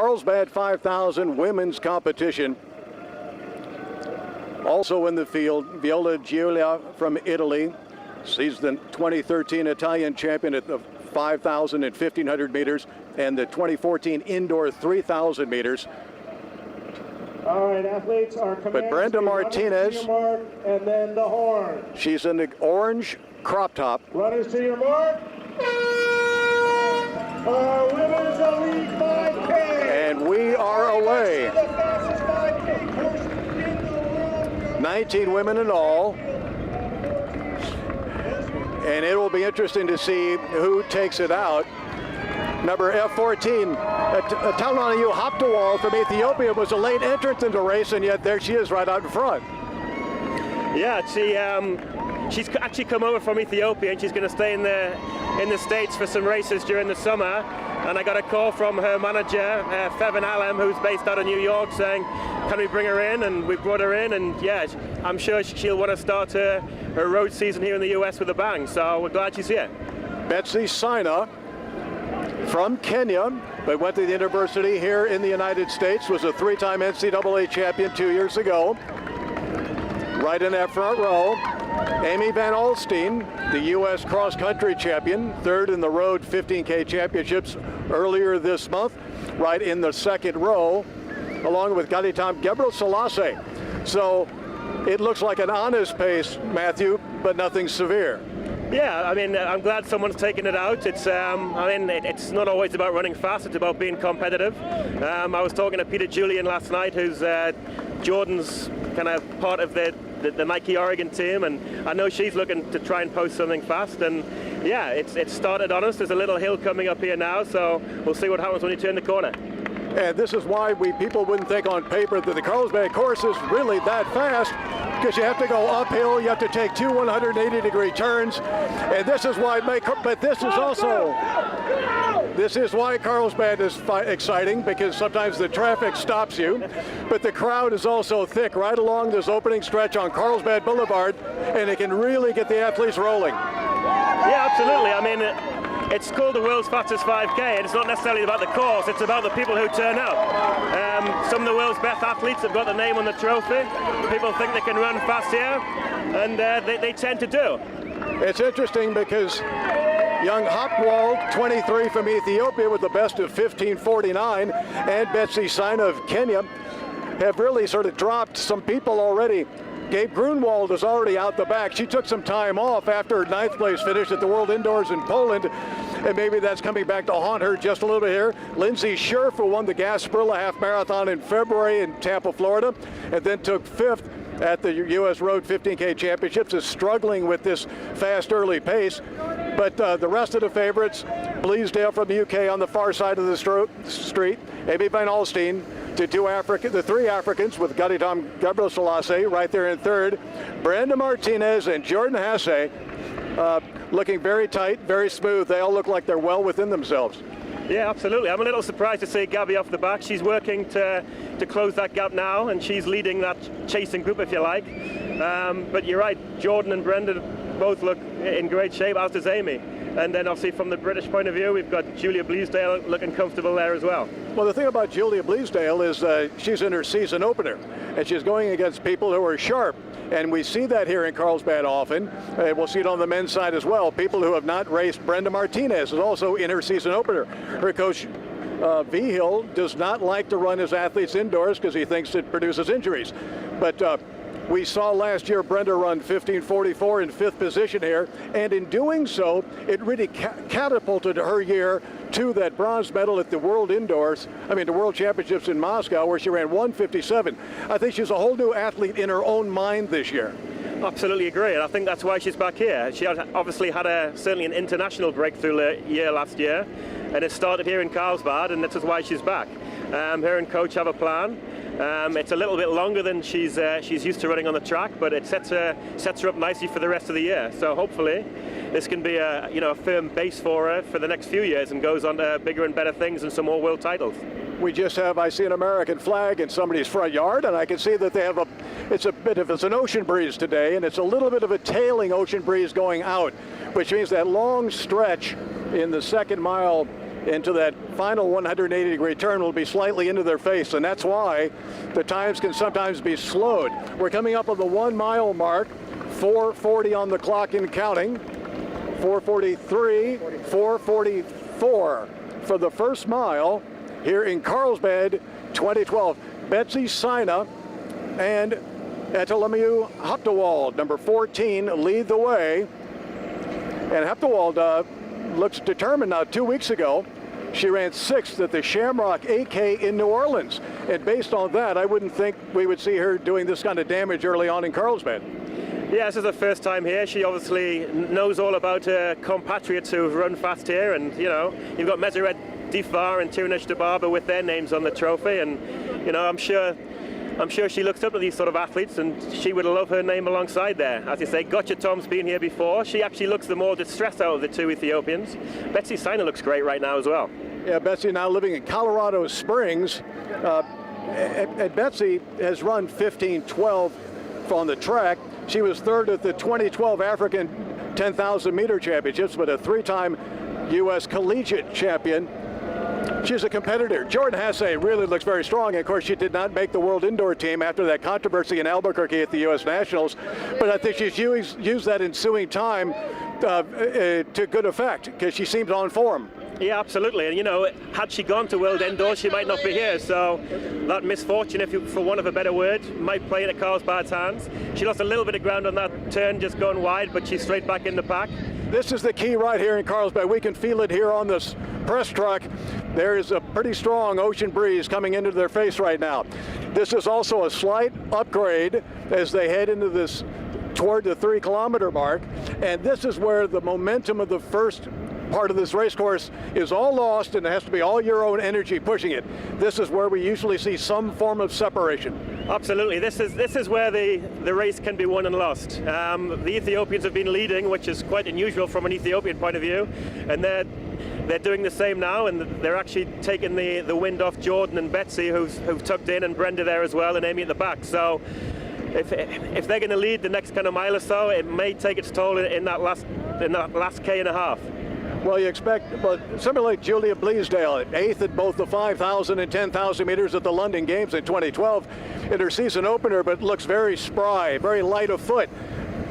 Carlsbad 5000 women's competition. Also in the field, Viola Giulia from Italy. She's the 2013 Italian champion at the 5,000 and 1,500 meters and the 2014 indoor 3,000 meters. All right, athletes are commanded. But Brenda Martinez, to your mark, and then the horn. She's in the orange crop top. Runners to your mark. Women's Elite 5K. And we are away. The fastest 5K course in the world. 19 women in all. And it will be interesting to see who takes it out. Number F14, Talanoyu Haptawal from Ethiopia was a late entrant in the race, and yet there she is right out in front. Yeah, she's actually come over from Ethiopia, and she's going to stay in the States for some races during the summer. And I got a call from her manager, Fevin Alem, who's based out of New York, saying, can we bring her in? And we brought her in, and yeah, I'm sure she'll want to start her road season here in the US with a bang. So we're glad she's here. Betsy Saina from Kenya, but went to the university here in the United States, was a three-time NCAA champion 2 years ago. Right in that front row, Amy Van Alstine, the U.S. cross-country champion, third in the road 15K championships earlier this month, right in the second row, along with Gaditam Gebrselassie. So it looks like an honest pace, Matthew, but nothing severe. Yeah, I mean, I'm glad someone's taken it out. It's, it's not always about running fast, it's about being competitive. I was talking to Peter Julian last night, who's Jordan's kind of part of the Nike Oregon team, and I know she's looking to try and post something fast, and yeah, it's started on us. There's a little hill coming up here now, so we'll see what happens when you turn the corner. And this is why people wouldn't think on paper that the Carlsbad course is really that fast, because you have to go uphill, you have to take two 180-degree turns, and this is why this is why Carlsbad is exciting, because sometimes the traffic stops you, but the crowd is also thick right along this opening stretch on Carlsbad Boulevard, and it can really get the athletes rolling. Yeah, absolutely. I mean, it's called the world's fastest 5K, and it's not necessarily about the course, it's about the people who turn out. Some of the world's best athletes have got the name on the trophy. People think they can run fast here, and they tend to do. It's interesting because young Hopwald, 23 from Ethiopia with the best of 15:49, and Betsy Saina of Kenya have really sort of dropped some people already. Gabe Grunwald is already out the back. She took some time off after her 9th place finish at the World Indoors in Poland, and maybe that's coming back to haunt her just a little bit here. Lindsay Scherf, who won the Gasparilla Half Marathon in February in Tampa, Florida, and then took 5th at the U.S. Road 15K Championships, is struggling with this fast early pace. But the rest of the favorites, Bleasdale from the UK on the far side of the street, Amy Van Alstine, the three Africans with Gaditam Gebrselassie right there in third, Brenda Martinez and Jordan Hasse looking very tight, very smooth. They all look like they're well within themselves. Yeah, absolutely. I'm a little surprised to see Gabby off the back. She's working to close that gap now, and she's leading that chasing group, if you like. But you're right, Jordan and Brenda both look in great shape, as does Amy. And then obviously from the British point of view, we've got Julia Bleasdale looking comfortable there as well. Well, the thing about Julia Bleasdale is she's in her season opener, and she's going against people who are sharp. And we see that here in Carlsbad often. We'll see it on the men's side as well. People who have not raced. Brenda Martinez is also in her season opener. Her coach, Vigil, does not like to run his athletes indoors because he thinks it produces injuries. But we saw last year Brenda run 15:44 in 5th position here, and in doing so, it really catapulted her year to that bronze medal at the World Championships in Moscow, where she ran 1:57. I think she's a whole new athlete in her own mind this year. Absolutely agree, and I think that's why she's back here. She obviously had certainly an international breakthrough year last year, and it started here in Carlsbad, and this is why she's back. Her and coach have a plan. It's a little bit longer than she's used to running on the track, but it sets her up nicely for the rest of the year. So hopefully this can be a firm base for her for the next few years and goes on to bigger and better things and some more world titles. I see an American flag in somebody's front yard, and I can see that they have it's an ocean breeze today, and it's a little bit of a tailing ocean breeze going out, which means that long stretch in the second mile into that final 180-degree turn will be slightly into their face, and that's why the times can sometimes be slowed. We're coming up on the 1 mile mark, 4:40 on the clock and counting, 4:43, 4:44 for the first mile here in Carlsbad 2012. Betsy Sina and Etelemiu Haptewald, number 14, lead the way. And Haptewald looks determined now. 2 weeks ago, she ran 6th at the Shamrock AK in New Orleans. And based on that, I wouldn't think we would see her doing this kind of damage early on in Carlsbad. Yeah, this is her first time here. She obviously knows all about her compatriots who've run fast here. And, you know, you've got Meseret Difar and Tirnesh Debaba with their names on the trophy. And, you know, I'm sure she looks up to these sort of athletes, and she would love her name alongside there. As you say, Gotcha Tom's been here before. She actually looks the more distressed out of the two Ethiopians. Betsy Sina looks great right now as well. Yeah, Betsy now living in Colorado Springs. And Betsy has run 15:12 on the track. She was 3rd at the 2012 African 10,000 meter championships, but a 3-time U.S. collegiate champion. She's a competitor. Jordan Hasse really looks very strong. Of course, she did not make the world indoor team after that controversy in Albuquerque at the U.S. Nationals, but I think she's used that ensuing time to good effect because she seems on form. Yeah, absolutely. And, you know, had she gone to World Indoors, she might not be here. So that misfortune, for want of a better word, might play into Carlsbad's hands. She lost a little bit of ground on that turn, just going wide, but she's straight back in the pack. This is the key right here in Carlsbad. We can feel it here on this press truck. There is a pretty strong ocean breeze coming into their face right now. This is also a slight upgrade as they head into this toward the 3 kilometer mark. And this is where the momentum of the first part of this race course is all lost, and it has to be all your own energy pushing it. This is where we usually see some form of separation. Absolutely. This is where the race can be won and lost. The Ethiopians have been leading, which is quite unusual from an Ethiopian point of view, and they're doing the same now, and they're actually taking the wind off Jordan and Betsy, who've tucked in, and Brenda there as well, and Amy at the back. So if they're going to lead the next kind of mile or so, it may take its toll in that last K and a half. Well, you expect, but somebody like Julia Bleasdale, 8th at both the 5,000 and 10,000 meters at the London Games in 2012 in her season opener, but looks very spry, very light of foot.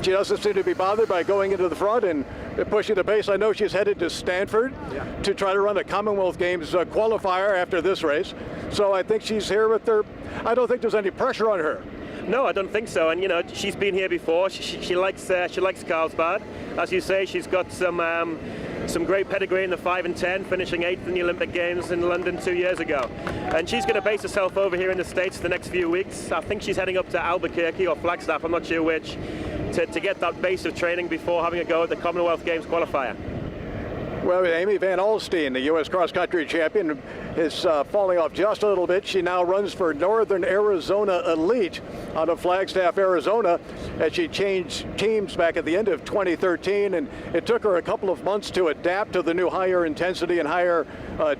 She doesn't seem to be bothered by going into the front and pushing the pace. I know she's headed to Stanford to try to run a Commonwealth Games qualifier after this race. So I think she's here with her. I don't think there's any pressure on her. No, I don't think so. And, you know, she's been here before. She likes Carlsbad. As you say, she's got some great pedigree in the 5 and 10, finishing 8th in the Olympic Games in London 2 years ago. And she's going to base herself over here in the States the next few weeks. I think she's heading up to Albuquerque or Flagstaff, I'm not sure which, to get that base of training before having a go at the Commonwealth Games qualifier. Well, Amy Van Alstyne, the U.S. cross-country champion, is falling off just a little bit. She now runs for Northern Arizona Elite out of Flagstaff, Arizona, as she changed teams back at the end of 2013, and it took her a couple of months to adapt to the new higher intensity and higher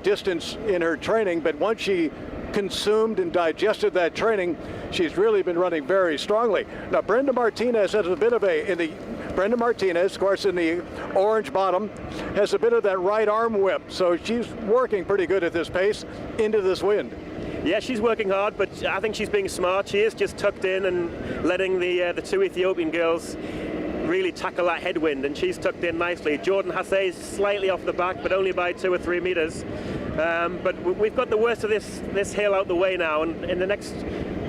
distance in her training. But once she consumed and digested that training, she's really been running very strongly. Now, Brenda Martinez has a bit of Brenda Martinez, of course, in the orange bottom, has a bit of that right arm whip. So she's working pretty good at this pace into this wind. Yeah, she's working hard, but I think she's being smart. She is just tucked in and letting the 2 Ethiopian girls really tackle that headwind, and she's tucked in nicely. Jordan Hasse is slightly off the back, but only by 2 or 3 meters. But we've got the worst of this hill out the way now, and in the next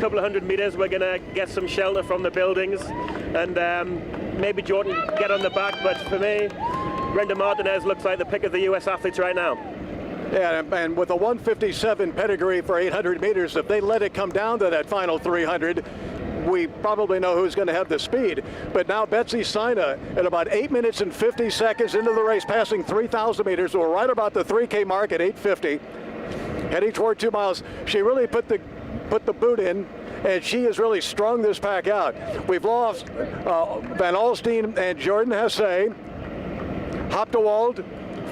couple of 100 meters, we're going to get some shelter from the buildings, and maybe Jordan get on the back. But for me, Brenda Martinez looks like the pick of the U.S. athletes right now. Yeah, and with a 157 pedigree for 800 meters, if they let it come down to that final 300, we probably know who's going to have the speed. But now Betsy Sina at about 8 minutes and 50 seconds into the race, passing 3,000 meters. We're right about the 3K mark at 8:50, heading toward 2 miles. She really put the boot in, and she has really strung this pack out. We've lost Van Alstyne and Jordan Hasse. Haptewald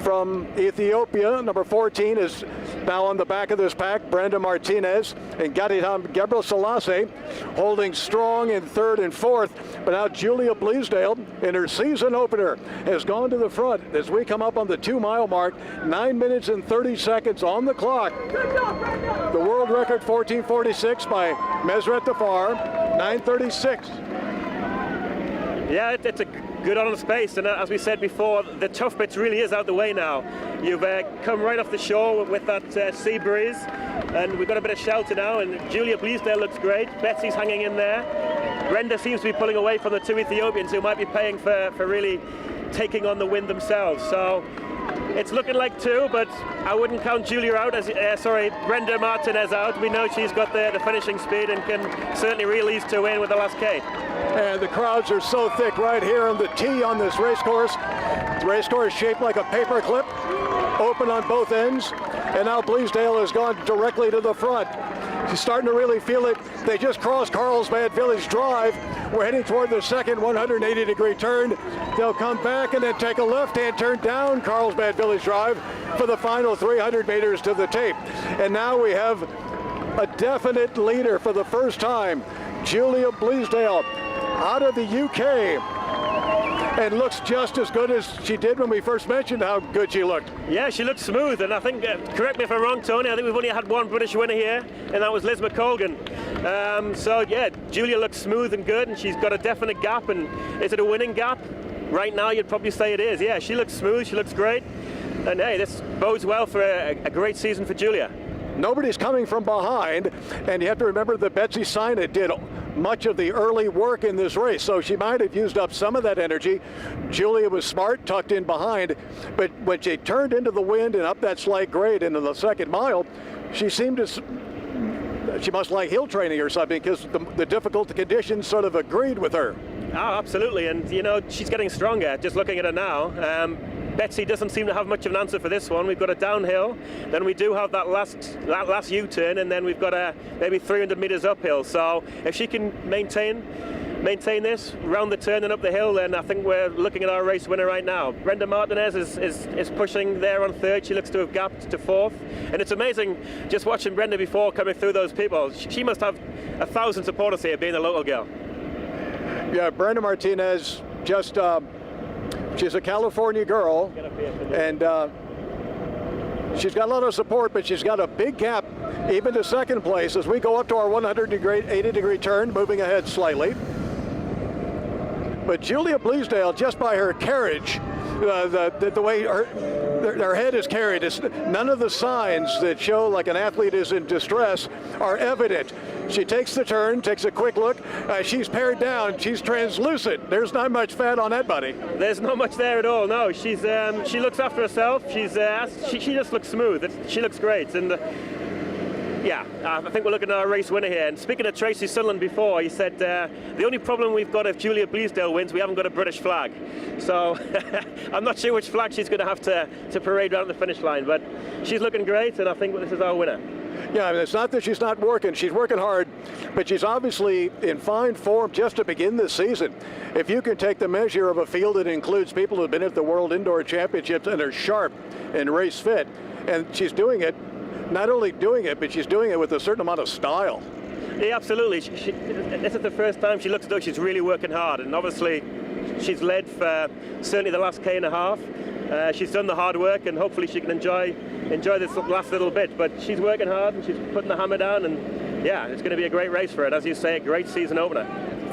from Ethiopia. Number 14 is now on the back of this pack. Brenda Martinez and Gaditam Gebrselassie holding strong in third and fourth. But now Julia Bleasdale in her season opener has gone to the front as we come up on the 2-mile mark. 9 minutes and 30 seconds on the clock. The world record 14:46 by Mesret Tafar, 9:36. Yeah, it's a good honest pace, and as we said before, the tough bits really is out the way now. You've come right off the shore with that sea breeze, and we've got a bit of shelter now, and Julia Bleasdale looks great. Betsy's hanging in there. Brenda seems to be pulling away from the two Ethiopians who might be paying for really taking on the wind themselves. So it's looking like two, but I wouldn't count Julia out, Brenda Martinez out. We know she's got the finishing speed and can certainly reel these two in with the last K. And the crowds are so thick right here on the tee on this race course. The race course shaped like a paper clip, open on both ends, and now Bleasdale has gone directly to the front. She's starting to really feel it. They just crossed Carlsbad Village Drive. We're heading toward the second 180-degree turn. They'll come back and then take a left-hand turn down Carlsbad Village Drive for the final 300 meters to the tape. And now we have a definite leader for the first time. Julia Bleasdale out of the UK, and looks just as good as she did when we first mentioned how good she looked. Yeah, she looks smooth, and I think, correct me if I'm wrong, Tony, I think we've only had one British winner here, and that was Liz McColgan. So yeah, Julia looks smooth and good, and she's got a definite gap. And is it a winning gap? Right now, you'd probably say it is. Yeah, she looks smooth, she looks great, and hey, this bodes well for a great season for Julia. Nobody's coming from behind, and you have to remember that Betsy Sina did much of the early work in this race, so she might have used up some of that energy. Julia was smart, tucked in behind, but when she turned into the wind and up that slight grade into the second mile, she seemed to, she must like hill training or something, because the difficult conditions sort of agreed with her. Oh, absolutely, and you know, she's getting stronger, just looking at her now. Betsy doesn't seem to have much of an answer for this one. We've got a downhill, then we do have that last U-turn, and then we've got a maybe 300 meters uphill. So if she can maintain this round the turn and up the hill, then I think we're looking at our race winner right now. Brenda Martinez is pushing there on third. She looks to have gapped to fourth, and it's amazing just watching Brenda before coming through those people. She must have 1,000 supporters here, being a local girl. Yeah, Brenda Martinez just. She's a California girl, and she's got a lot of support, but she's got a big gap even to second place as we go up to our 180-degree turn, moving ahead slightly. But Julia Bleasdale, just by her carriage, the way her head is carried, none of the signs that show like an athlete is in distress are evident. She takes the turn, takes a quick look. She's pared down. She's translucent. There's not much fat on that bunny. There's not much there at all. No, she looks after herself. She just looks smooth. She looks great. And yeah, I think we're looking at our race winner here. And speaking of Tracy Sunderland before, he said the only problem we've got if Julia Bleasdale wins, we haven't got a British flag. So I'm not sure which flag she's going to have to parade around the finish line, but she's looking great, and I think this is our winner. Yeah, it's not that she's not working. She's working hard, but she's obviously in fine form just to begin this season. If you can take the measure of a field that includes people who have been at the World Indoor Championships and are sharp and race fit, and she's doing it, not only doing it, but she's doing it with a certain amount of style. Yeah, absolutely. This is the first time she looks as though she's really working hard, and obviously she's led for certainly the last K and a half. She's done the hard work, and hopefully she can enjoy this last little bit. But she's working hard, and she's putting the hammer down, and yeah, it's going to be a great race for her. As you say, a great season opener.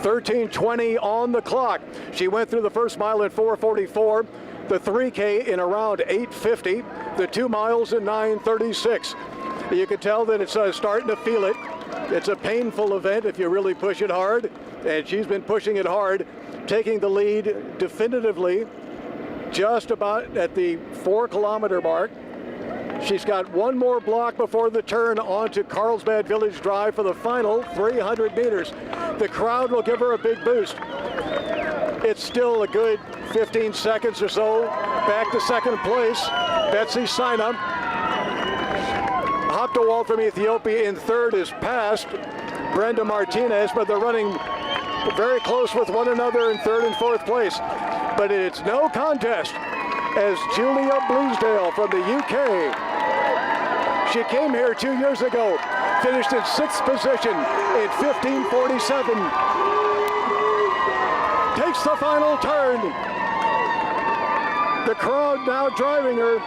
13:20 on the clock. She went through the first mile in 4:44, the 3K in around 8:50, the 2 miles in 9:36. You can tell that it's starting to feel it. It's a painful event if you really push it hard, and she's been pushing it hard, taking the lead definitively just about at the 4-kilometer mark. She's got one more block before the turn onto Carlsbad Village Drive for the final 300 meters. The crowd will give her a big boost. It's still a good 15 seconds or so back to second place. Betsy Sina. Hoptewald from Ethiopia in third is past Brenda Martinez, but they're running very close with one another in third and fourth place. But it's no contest. as Julia Bluesdale from the UK. She came here 2 years ago, finished in 6th position in 15:47. Takes the final turn. The crowd now driving her.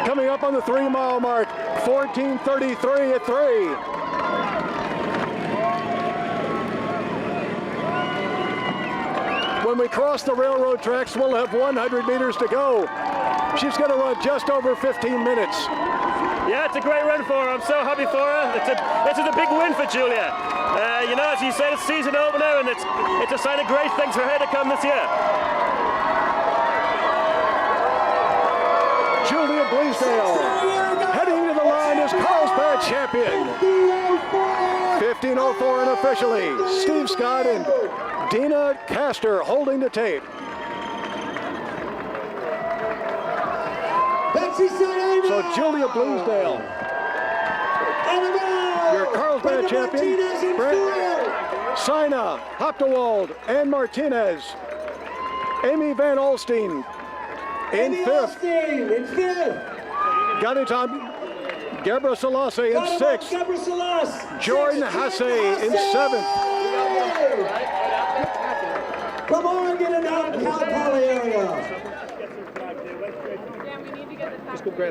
Coming up on the 3-mile mark, 14:33 at 3. When we cross the railroad tracks, we'll have 100 meters to go. She's going to run just over 15 minutes. Yeah, it's a great run for her. I'm so happy for her. This is a big win for Julia. You know, as you said, it's season opener, and it's a sign of great things for her to come this year. Julia Bluesdale heading to the line as Carlsbad champion. 15:04 unofficially. Steve Scott and Dina Castor holding the tape. So Julia Bluesdale, your Carlsbad champion. Sina, Hoptewald, and Martinez. Amy Van Olstein in 5th. Ganitam Gebra Selassie in 6th. Jordan Hasse in 7th. From Oregon and out Cal Poly area.